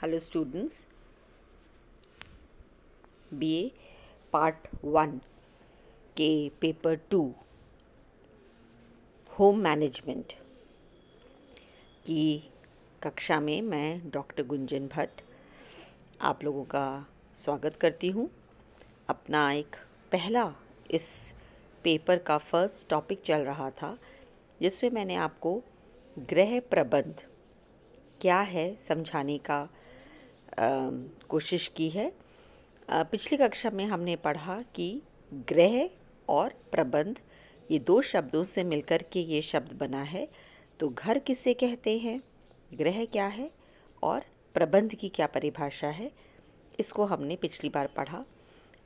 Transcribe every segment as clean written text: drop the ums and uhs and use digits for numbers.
Hello students, BA part 1 के paper 2 home management की कक्षा में मैं डॉक्टर गुंजन भट्ट आप लोगों का स्वागत करती हूँ। अपना एक पहला इस पेपर का फर्स्ट टॉपिक चल रहा था जिसमें मैंने आपको गृह प्रबंध क्या है समझाने का कोशिश की है। पिछली कक्षा में हमने पढ़ा कि गृह और प्रबंध ये दो शब्दों से मिलकर के ये शब्द बना है। तो घर किसे कहते हैं, गृह क्या है और प्रबंध की क्या परिभाषा है, इसको हमने पिछली बार पढ़ा।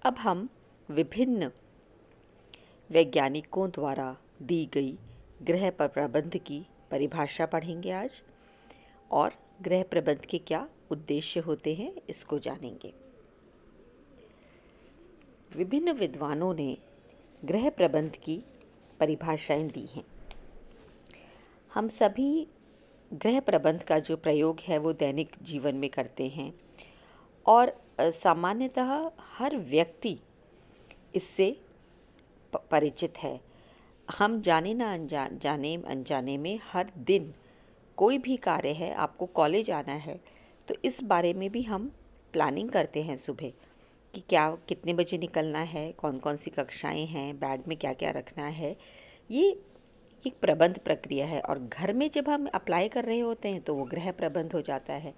अब हम विभिन्न वैज्ञानिकों द्वारा दी गई गृह पर प्रबंध की परिभाषा पढ़ेंगे आज, और गृह प्रबंध के क्या उद्देश्य होते हैं इसको जानेंगे। विभिन्न विद्वानों ने गृह प्रबंध की परिभाषाएं दी हैं। हम सभी गृह प्रबंध का जो प्रयोग है वो दैनिक जीवन में करते हैं और सामान्यतः हर व्यक्ति इससे परिचित है। हम जाने ना अनजाने में हर दिन कोई भी कार्य है, आपको कॉलेज आना है तो इस बारे में भी हम प्लानिंग करते हैं सुबह कि क्या कितने बजे निकलना है, कौन कौन सी कक्षाएं हैं, बैग में क्या क्या रखना है। ये एक प्रबंध प्रक्रिया है और घर में जब हम अप्लाई कर रहे होते हैं तो वो गृह प्रबंध हो जाता है।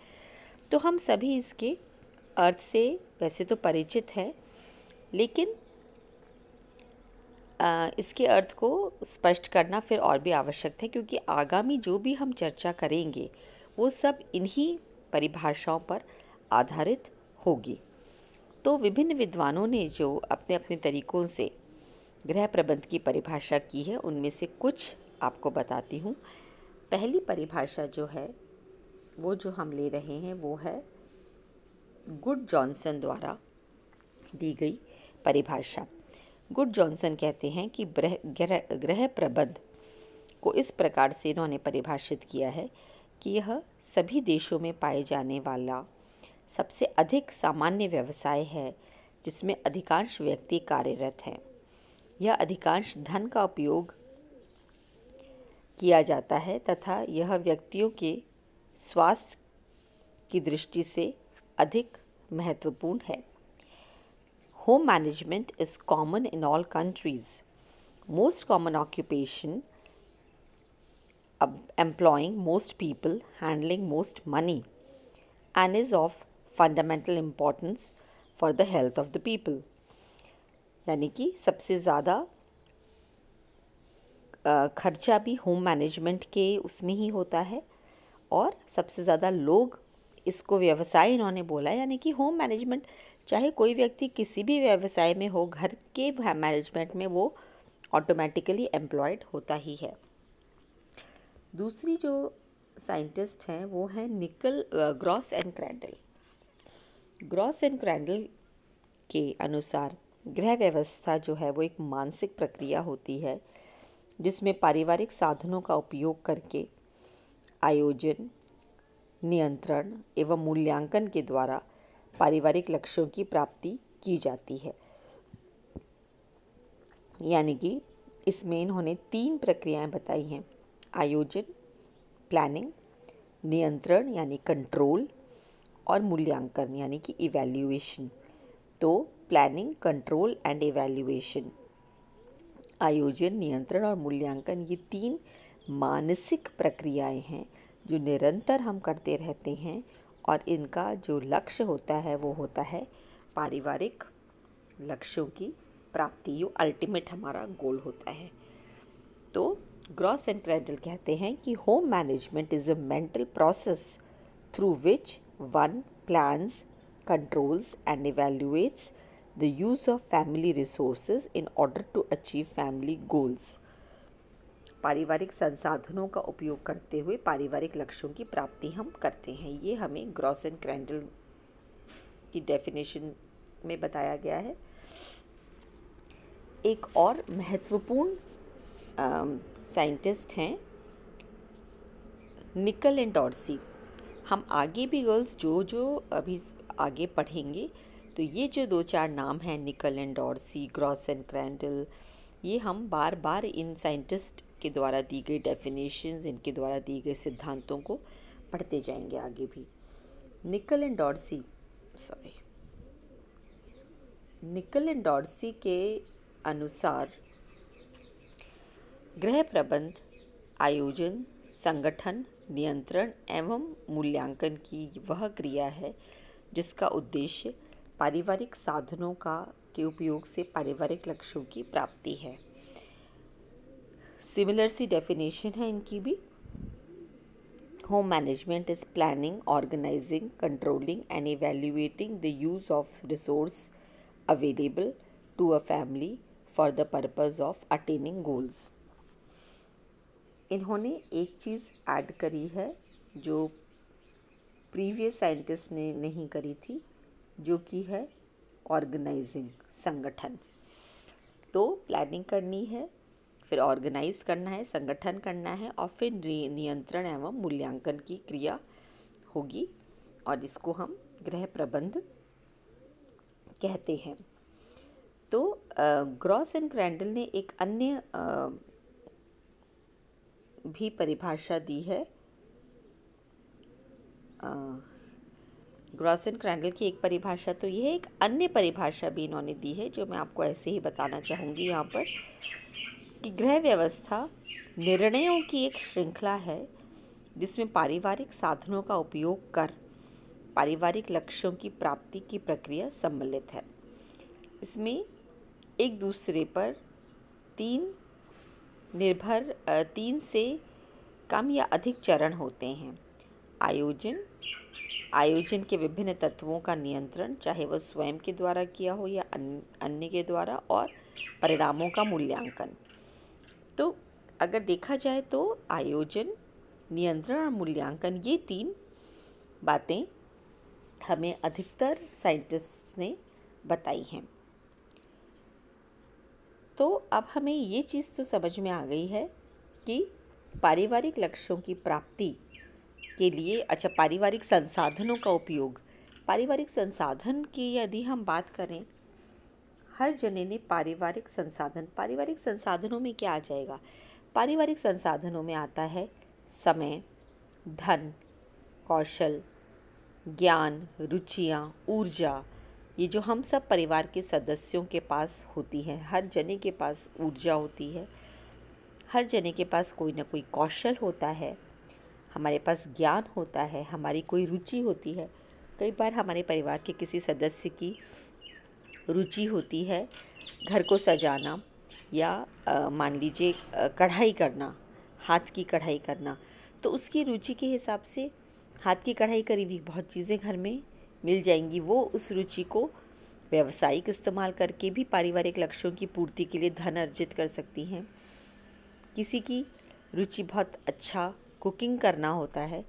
तो हम सभी इसके अर्थ से वैसे तो परिचित हैं, लेकिन इसके अर्थ को स्पष्ट करना फिर और भी आवश्यक है, क्योंकि आगामी जो भी हम चर्चा करेंगे वो सब इन्हीं परिभाषाओं पर आधारित होगी। तो विभिन्न विद्वानों ने जो अपने अपने तरीक़ों से गृह प्रबंध की परिभाषा की है उनमें से कुछ आपको बताती हूँ। पहली परिभाषा जो है वो जो हम ले रहे हैं वो है गुड जॉनसन द्वारा दी गई परिभाषा। गुड जॉनसन कहते हैं कि गृह प्रबंध को इस प्रकार से इन्होंने परिभाषित किया है कि यह सभी देशों में पाए जाने वाला सबसे अधिक सामान्य व्यवसाय है जिसमें अधिकांश व्यक्ति कार्यरत हैं। यह अधिकांश धन का उपयोग किया जाता है तथा यह व्यक्तियों के स्वास्थ्य की दृष्टि से अधिक महत्वपूर्ण है। Home management is common in all countries. Most common occupation employing most people, handling most money, and is of fundamental importance for the health of the people. यानी कि सबसे ज़्यादा खर्चा भी होम मैनेजमेंट के उसमें ही होता है और सबसे ज़्यादा लोग इसको व्यवसाय इन्होंने बोला, यानी कि होम मैनेजमेंट चाहे कोई व्यक्ति किसी भी व्यवसाय में हो, घर के मैनेजमेंट में वो ऑटोमेटिकली एम्प्लॉयड होता ही है। दूसरी जो साइंटिस्ट हैं वो हैं gross and cradle. Gross and cradle के अनुसार गृह व्यवस्था जो है वो एक मानसिक प्रक्रिया होती है जिसमें पारिवारिक साधनों का उपयोग करके आयोजन, नियंत्रण एवं मूल्यांकन के द्वारा पारिवारिक लक्ष्यों की प्राप्ति की जाती है। यानी कि इसमें इन्होंने 3 प्रक्रियाएं बताई हैं: आयोजन, प्लानिंग, नियंत्रण यानी कंट्रोल, और मूल्यांकन यानी कि इवैल्यूएशन। तो प्लानिंग, कंट्रोल एंड इवैल्यूएशन, आयोजन, नियंत्रण और मूल्यांकन, ये 3 मानसिक प्रक्रियाएं हैं जो निरंतर हम करते रहते हैं और इनका जो लक्ष्य होता है वो होता है पारिवारिक लक्ष्यों की प्राप्ति, जो अल्टीमेट हमारा गोल होता है। तो ग्रॉस एंड क्रैंडल कहते हैं कि home management is a mental process through which one plans, controls and evaluates the use of family resources in order to achieve family goals. पारिवारिक संसाधनों का उपयोग करते हुए पारिवारिक लक्ष्यों की प्राप्ति हम करते हैं। ये हमें ग्रॉस एंड क्रैंडल की डेफिनेशन में बताया गया है। एक और महत्वपूर्ण साइंटिस्ट हैं निकल एंड डॉर्सी। हम आगे भी गर्ल्स जो जो अभी आगे पढ़ेंगे तो ये जो 2-4 नाम हैं, Nickell and Dorsey, Gross and Crandall, ये हम बार बार इन साइंटिस्ट के द्वारा दी गई डेफिनेशंस, इनके द्वारा दिए गए सिद्धांतों को पढ़ते जाएंगे आगे भी। निकल एंड डॉर्सी के अनुसार गृह प्रबंध आयोजन, संगठन, नियंत्रण एवं मूल्यांकन की वह क्रिया है जिसका उद्देश्य पारिवारिक साधनों के उपयोग से पारिवारिक लक्ष्यों की प्राप्ति है। सिमिलर सी डेफिनेशन है इनकी भी। Home management is planning, organising, controlling and evaluating the use of resource available to a family for the purpose of attaining goals. इन्होंने एक चीज़ ऐड करी है जो प्रीवियस साइंटिस्ट ने नहीं करी थी, जो कि है ऑर्गेनाइजिंग, संगठन। तो प्लानिंग करनी है, फिर ऑर्गेनाइज करना है, संगठन करना है और फिर नियंत्रण एवं मूल्यांकन की क्रिया होगी और इसको हम गृह प्रबंध कहते हैं। तो ग्रॉस एंड क्रैंडल ने एक अन्य भी परिभाषा दी है। ग्रॉस एंड क्रैंडल की एक परिभाषा तो ये है, एक अन्य परिभाषा भी इन्होंने दी है जो मैं आपको ऐसे ही बताना चाहूँगी यहाँ पर, कि गृह व्यवस्था निर्णयों की एक श्रृंखला है जिसमें पारिवारिक साधनों का उपयोग कर पारिवारिक लक्ष्यों की प्राप्ति की प्रक्रिया सम्मिलित है। इसमें एक दूसरे पर तीन से कम या अधिक चरण होते हैं। आयोजन के विभिन्न तत्वों का नियंत्रण, चाहे वह स्वयं के द्वारा किया हो या अन्य के द्वारा, और परिणामों का मूल्यांकन। तो अगर देखा जाए तो आयोजन, नियंत्रण और मूल्यांकन, ये 3 बातें हमें अधिकतर साइंटिस्ट ने बताई हैं। तो अब हमें ये चीज़ तो समझ में आ गई है कि पारिवारिक लक्ष्यों की प्राप्ति के लिए पारिवारिक संसाधनों का उपयोग। पारिवारिक संसाधन की यदि हम बात करें, हर जने ने पारिवारिक संसाधनों में क्या आ जाएगा? पारिवारिक संसाधनों में आता है समय, धन, कौशल, ज्ञान, रुचियाँ, ऊर्जा। ये जो हम सब परिवार के सदस्यों के पास होती है, हर जने के पास ऊर्जा होती है, हर जने के पास कोई ना कोई कौशल होता है, हमारे पास ज्ञान होता है, हमारी कोई रुचि होती है। कई बार हमारे परिवार के किसी सदस्य की रुचि होती है घर को सजाना या मान लीजिए कढ़ाई करना, हाथ की कढ़ाई करना, तो उसकी रुचि के हिसाब से हाथ की कढ़ाई करी हुई बहुत चीज़ें घर में मिल जाएंगी। वो उस रुचि को व्यावसायिक इस्तेमाल करके भी पारिवारिक लक्ष्यों की पूर्ति के लिए धन अर्जित कर सकती हैं। किसी की रुचि बहुत अच्छा कुकिंग करना होता है,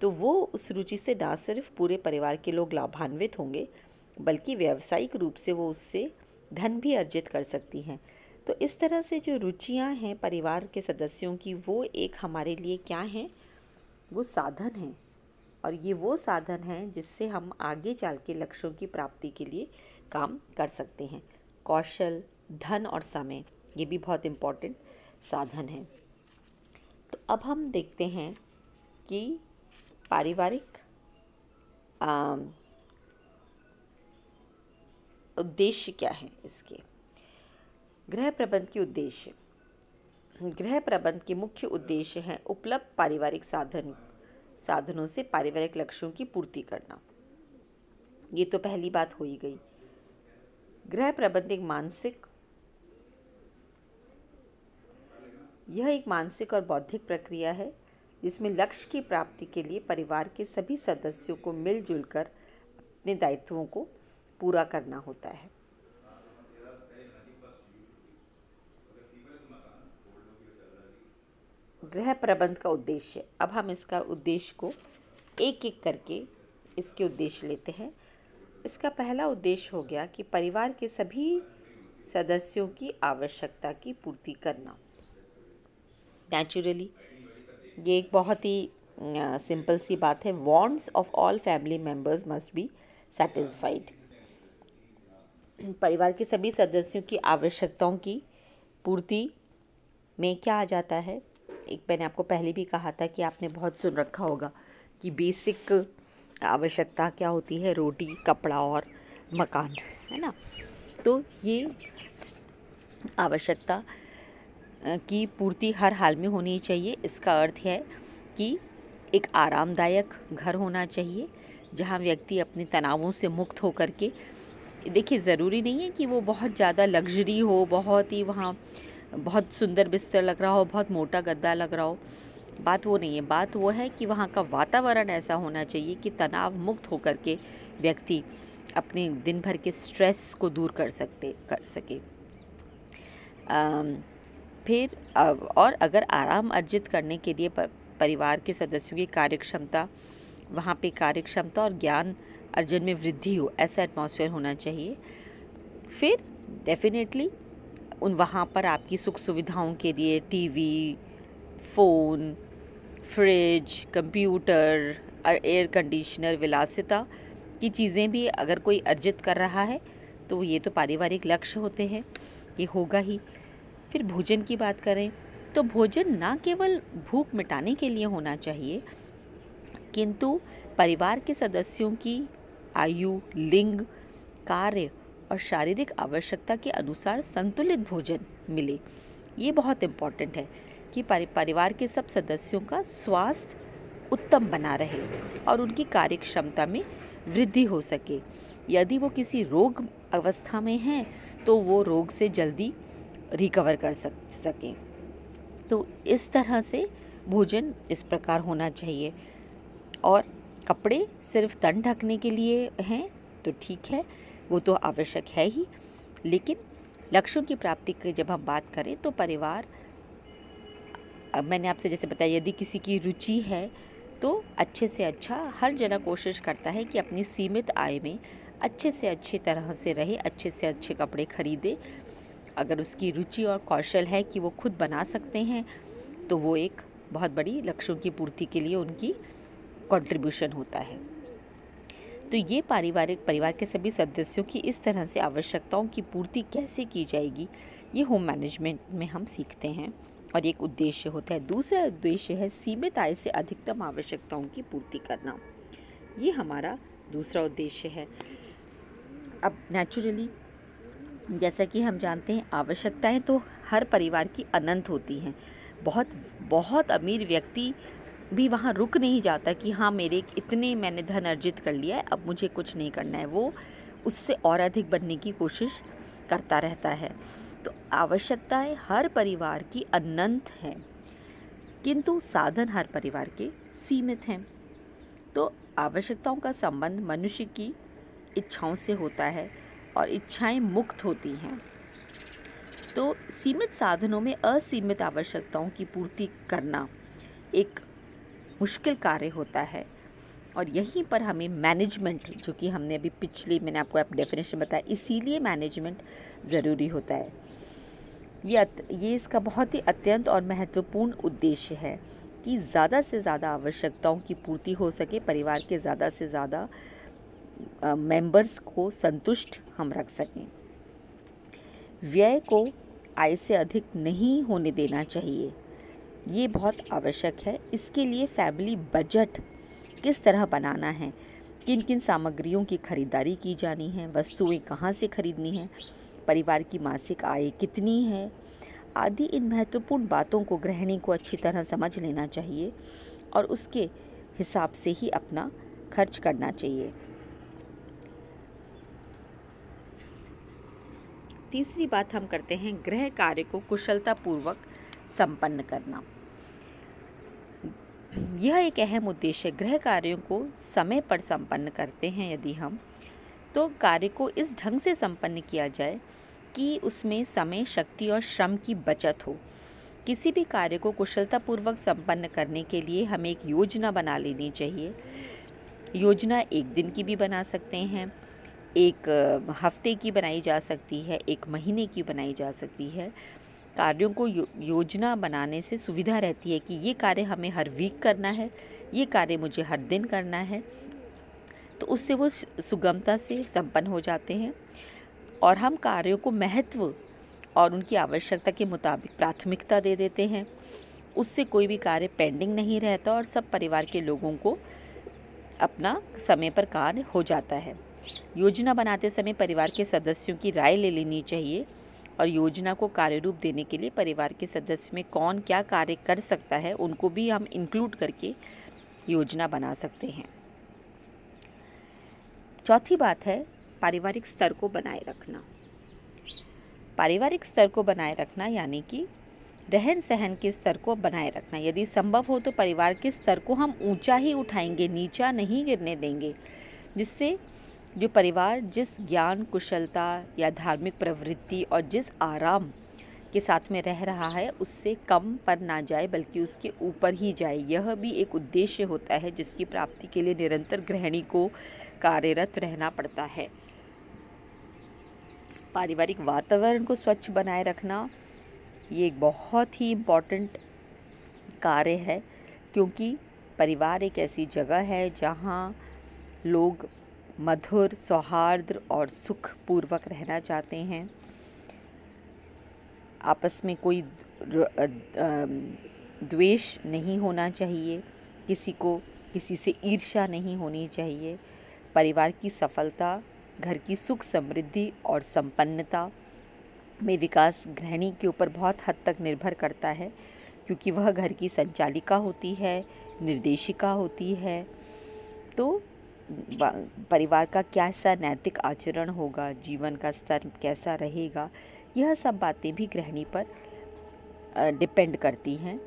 तो वो उस रुचि से ना सिर्फ पूरे परिवार के लोग लाभान्वित होंगे, बल्कि व्यावसायिक रूप से वो उससे धन भी अर्जित कर सकती हैं। तो इस तरह से जो रुचियां हैं परिवार के सदस्यों की, वो एक हमारे लिए क्या हैं? वो साधन हैं, और ये वो साधन हैं जिससे हम आगे चल के लक्ष्यों की प्राप्ति के लिए काम कर सकते हैं। कौशल, धन और समय, ये भी बहुत इम्पोर्टेंट साधन हैं। तो अब हम देखते हैं कि पारिवारिक उद्देश्य क्या है इसके। गृह प्रबंध के उद्देश्य। गृह प्रबंध के मुख्य उद्देश्य हैं उपलब्ध पारिवारिक साधनों से पारिवारिक लक्ष्यों की पूर्ति करना। ये तो पहली बात हो ही गई। गृह प्रबंध एक मानसिक और बौद्धिक प्रक्रिया है जिसमें लक्ष्य की प्राप्ति के लिए परिवार के सभी सदस्यों को मिलजुल कर अपने दायित्वों को पूरा करना होता है। गृह प्रबंध का उद्देश्य। अब हम इसका उद्देश्य को एक एक करके इसके उद्देश्य लेते हैं। इसका पहला उद्देश्य हो गया कि परिवार के सभी सदस्यों की आवश्यकता की पूर्ति करना। नेचुरली ये एक बहुत ही सिंपल सी बात है, wants of all family members must be satisfied. परिवार के सभी सदस्यों की आवश्यकताओं की पूर्ति में क्या आ जाता है? एक मैंने आपको पहले भी कहा था कि आपने बहुत सुन रखा होगा कि बेसिक आवश्यकता क्या होती है, रोटी, कपड़ा और मकान, है ना। तो ये आवश्यकता की पूर्ति हर हाल में होनी चाहिए। इसका अर्थ है कि एक आरामदायक घर होना चाहिए जहाँ व्यक्ति अपने तनावों से मुक्त होकर के, देखिए ज़रूरी नहीं है कि वो बहुत ज़्यादा लग्जरी हो, बहुत ही वहाँ बहुत सुंदर बिस्तर लग रहा हो, बहुत मोटा गद्दा लग रहा हो, बात वो नहीं है। बात वो है कि वहाँ का वातावरण ऐसा होना चाहिए कि तनाव मुक्त होकर के व्यक्ति अपने दिन भर के स्ट्रेस को दूर कर सके। फिर और अगर आराम अर्जित करने के लिए परिवार के सदस्यों की कार्यक्षमता, वहाँ पे कार्यक्षमता और ज्ञान अर्जन में वृद्धि हो, ऐसा एटमॉस्फेयर होना चाहिए। फिर डेफिनेटली वहाँ पर आपकी सुख सुविधाओं के लिए टीवी, फ़ोन, फ्रिज, कंप्यूटर और एयर कंडीशनर, विलासिता की चीज़ें भी अगर कोई अर्जित कर रहा है तो ये तो पारिवारिक लक्ष्य होते हैं, ये होगा ही। फिर भोजन की बात करें तो भोजन ना केवल भूख मिटाने के लिए होना चाहिए, किंतु परिवार के सदस्यों की आयु, लिंग, कार्य और शारीरिक आवश्यकता के अनुसार संतुलित भोजन मिले। ये बहुत इम्पॉर्टेंट है कि परिवार के सब सदस्यों का स्वास्थ्य उत्तम बना रहे और उनकी कार्यक्षमता में वृद्धि हो सके। यदि वो किसी रोग अवस्था में हैं तो वो रोग से जल्दी रिकवर कर सकें। तो इस तरह से भोजन इस प्रकार होना चाहिए। और कपड़े सिर्फ तन ढकने के लिए हैं तो ठीक है, वो तो आवश्यक है ही, लेकिन लक्ष्यों की प्राप्ति की जब हम बात करें तो परिवार, मैंने आपसे जैसे बताया, यदि किसी की रुचि है तो अच्छे से अच्छा हर जना कोशिश करता है कि अपनी सीमित आय में अच्छे से अच्छी तरह से रहे, अच्छे से अच्छे कपड़े खरीदे। अगर उसकी रुचि और कौशल है कि वो खुद बना सकते हैं तो वो एक बहुत बड़ी लक्ष्यों की पूर्ति के लिए उनकी कंट्रीब्यूशन होता है। तो ये परिवार के सभी सदस्यों की इस तरह से आवश्यकताओं की पूर्ति कैसे की जाएगी, ये होम मैनेजमेंट में हम सीखते हैं और एक उद्देश्य होता है। दूसरा उद्देश्य है सीमित आय से अधिकतम आवश्यकताओं की पूर्ति करना। ये हमारा दूसरा उद्देश्य है। अब नेचुरली जैसा कि हम जानते हैं, आवश्यकताएं तो हर परिवार की अनंत होती हैं। बहुत बहुत अमीर व्यक्ति भी वहाँ रुक नहीं जाता कि हाँ मेरे इतने मैंने धन अर्जित कर लिया है, अब मुझे कुछ नहीं करना है। वो उससे और अधिक बनने की कोशिश करता रहता है। तो आवश्यकताएं हर परिवार की अनंत हैं, किंतु साधन हर परिवार के सीमित हैं। तो आवश्यकताओं का संबंध मनुष्य की इच्छाओं से होता है और इच्छाएं मुक्त होती हैं। तो सीमित साधनों में असीमित आवश्यकताओं की पूर्ति करना एक मुश्किल कार्य होता है और यहीं पर हमें मैनेजमेंट, जो कि हमने अभी मैंने आपको डेफिनेशन बताया, इसीलिए मैनेजमेंट ज़रूरी होता है। ये इसका बहुत ही अत्यंत और महत्वपूर्ण उद्देश्य है कि ज़्यादा से ज़्यादा आवश्यकताओं की पूर्ति हो सके, परिवार के ज़्यादा से ज़्यादा मेंबर्स को संतुष्ट हम रख सकें। व्यय को आय से अधिक नहीं होने देना चाहिए, ये बहुत आवश्यक है। इसके लिए फैमिली बजट किस तरह बनाना है, किन किन सामग्रियों की खरीदारी की जानी है, वस्तुएं कहाँ से खरीदनी है, परिवार की मासिक आय कितनी है, आदि इन महत्वपूर्ण बातों को गृहिणी को अच्छी तरह समझ लेना चाहिए और उसके हिसाब से ही अपना खर्च करना चाहिए। तीसरी बात हम करते हैं गृह कार्य को कुशलतापूर्वक संपन्न करना। यह एक अहम उद्देश्य है। गृह कार्यों को समय पर संपन्न करते हैं यदि हम, तो कार्य को इस ढंग से संपन्न किया जाए कि उसमें समय, शक्ति और श्रम की बचत हो। किसी भी कार्य को कुशलतापूर्वक संपन्न करने के लिए हमें एक योजना बना लेनी चाहिए। योजना एक दिन की भी बना सकते हैं, एक हफ्ते की बनाई जा सकती है, एक महीने की बनाई जा सकती है। कार्यों को योजना बनाने से सुविधा रहती है कि ये कार्य हमें हर वीक करना है, ये कार्य मुझे हर दिन करना है, तो उससे वो सुगमता से संपन्न हो जाते हैं और हम कार्यों को महत्व और उनकी आवश्यकता के मुताबिक प्राथमिकता दे देते हैं। उससे कोई भी कार्य पेंडिंग नहीं रहता और सब परिवार के लोगों को अपना समय पर कार्य हो जाता है। योजना बनाते समय परिवार के सदस्यों की राय ले लेनी चाहिए और योजना को कार्य रूप देने के लिए परिवार के सदस्य में कौन क्या कार्य कर सकता है उनको भी हम इंक्लूड करके योजना बना सकते हैं। चौथी बात है पारिवारिक स्तर को बनाए रखना। पारिवारिक स्तर को बनाए रखना यानी कि रहन सहन के स्तर को बनाए रखना। यदि संभव हो तो परिवार के स्तर को हम ऊंचा ही उठाएंगे, नीचा नहीं गिरने देंगे, जिससे जो परिवार जिस ज्ञान कुशलता या धार्मिक प्रवृत्ति और जिस आराम के साथ में रह रहा है उससे कम पर ना जाए बल्कि उसके ऊपर ही जाए। यह भी एक उद्देश्य होता है जिसकी प्राप्ति के लिए निरंतर गृहिणी को कार्यरत रहना पड़ता है। पारिवारिक वातावरण को स्वच्छ बनाए रखना ये एक बहुत ही इम्पॉर्टेंट कार्य है, क्योंकि परिवार एक ऐसी जगह है जहाँ लोग मधुर, सौहार्द और सुखपूर्वक रहना चाहते हैं। आपस में कोई द्वेष नहीं होना चाहिए, किसी से ईर्ष्या नहीं होनी चाहिए। परिवार की सफलता, घर की सुख समृद्धि और संपन्नता में विकास गृहिणी के ऊपर बहुत हद तक निर्भर करता है, क्योंकि वह घर की संचालिका होती है, निर्देशिका होती है। तो परिवार का कैसा नैतिक आचरण होगा, जीवन का स्तर कैसा रहेगा, यह सब बातें भी गृहिणी पर डिपेंड करती हैं।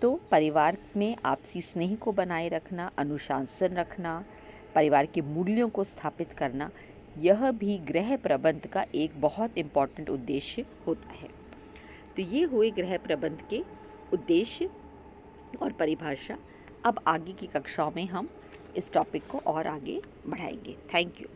तो परिवार में आपसी स्नेह को बनाए रखना, अनुशासन रखना, परिवार के मूल्यों को स्थापित करना, यह भी गृह प्रबंध का एक बहुत इम्पॉर्टेंट उद्देश्य होता है। तो ये हुए गृह प्रबंध के उद्देश्य और परिभाषा। अब आगे की कक्षाओं में हम इस टॉपिक को और आगे बढ़ाएंगे। Thank you.